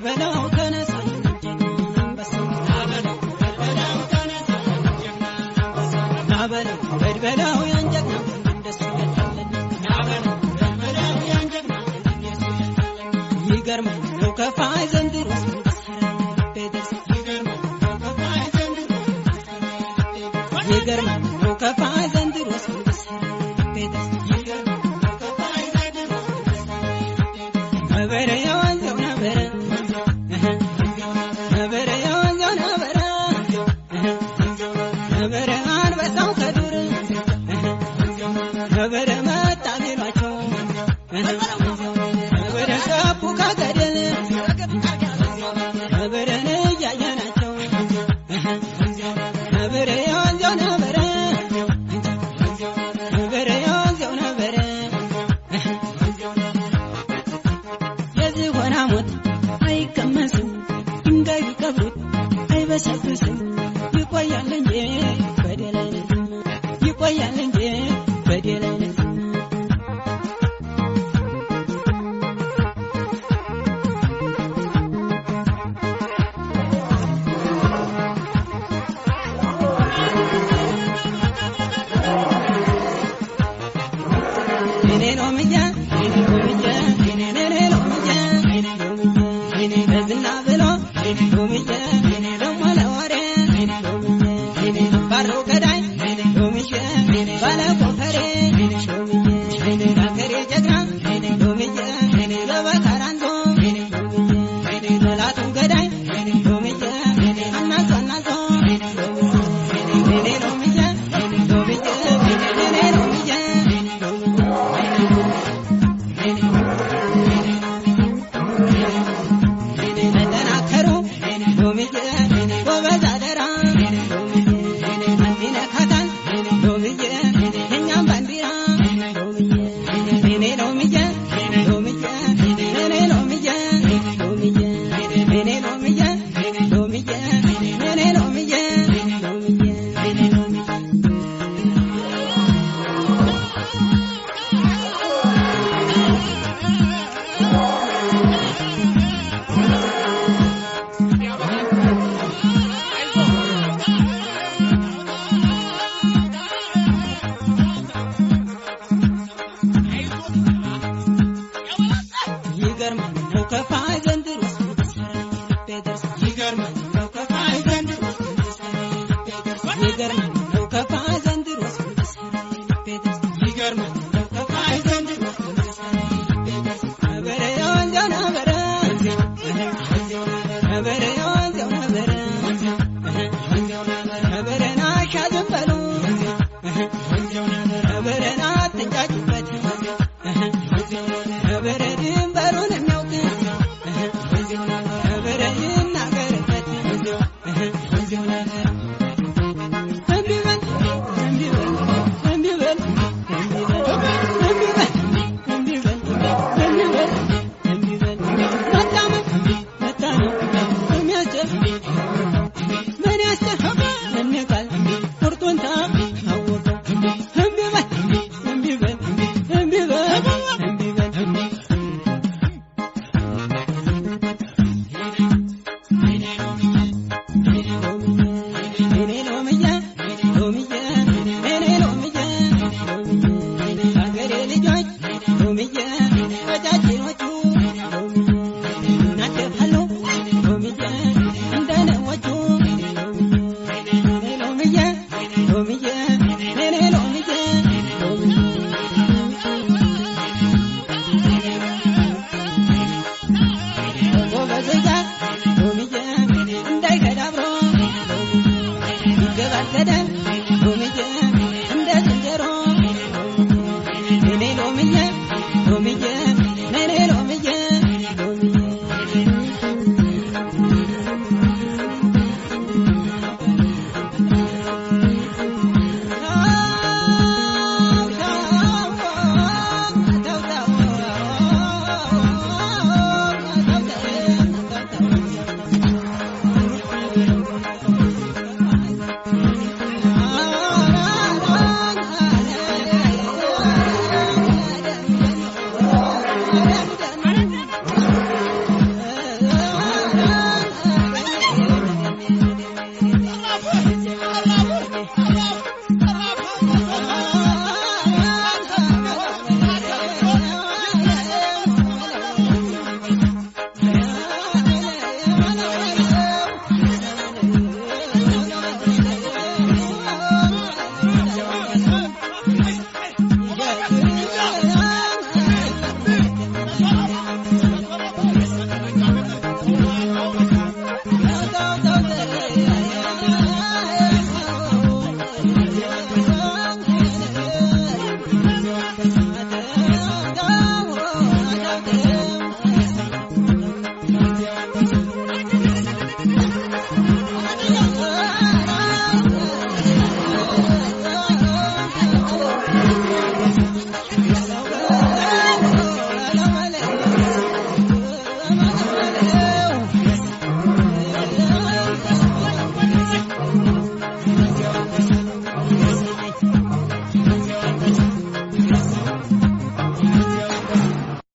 በለው ተነሳኝ በለው ያንጀት እንደሱ ይገርማል ነው ከፋይ ዘንድሮስ ይገርማል ነው ከፋይ ዘንድሮስ ነበረ ያወንዘው ነበረ ነበረ ያወንዘው ነበረ ነበረ አንበሳው ከዱር ነበረ መጣ ቢሏቸው ነበረ ገቡ ከገደል ነበረን እያየናቸው ነበረ ያወንዘው ነበረ ነበረ ያወንዘው ነበረ የዝሆን ሞት አይቀመስም ድንጋይ ቢቀብሩት አይበሰብስም ይቆያል እንጂ በደል አይነትም ይቆያል እንጂ በደል አይነትም እኔ ነው ምያ በዝና ብሎ ሎምዬ ደሞ ለወሬ ባሮ ገዳይ ሎምዬ ባለ ኮፈሬ ዳከሬ ጀግና ሎምዬ ለበካራንዞ ጠላቱን ገዳይ ሎምዬ አናዞ አናዞ እኔ ሎምዬ ሎምዬ እኔ ሎምዬ ይገርማል ነው ከፋይ ዘንድሮስ ይገርማል ነው ከፋይ ዘንድሮስ ይገርማል ነው ከፋይ ዘንድሮስ ይገርማል ነው ከፋይ ዘንድሮስ ነበረ ያወንዘው ነበረ ነበረ ያወንዘው ነበረ ነበረና ሻዝም በሉ ነበረና አትንጫጩበት ነበረ ድንበሩን የሚያውቅ ነበረ ይናገርበት እንቢበል Thank you.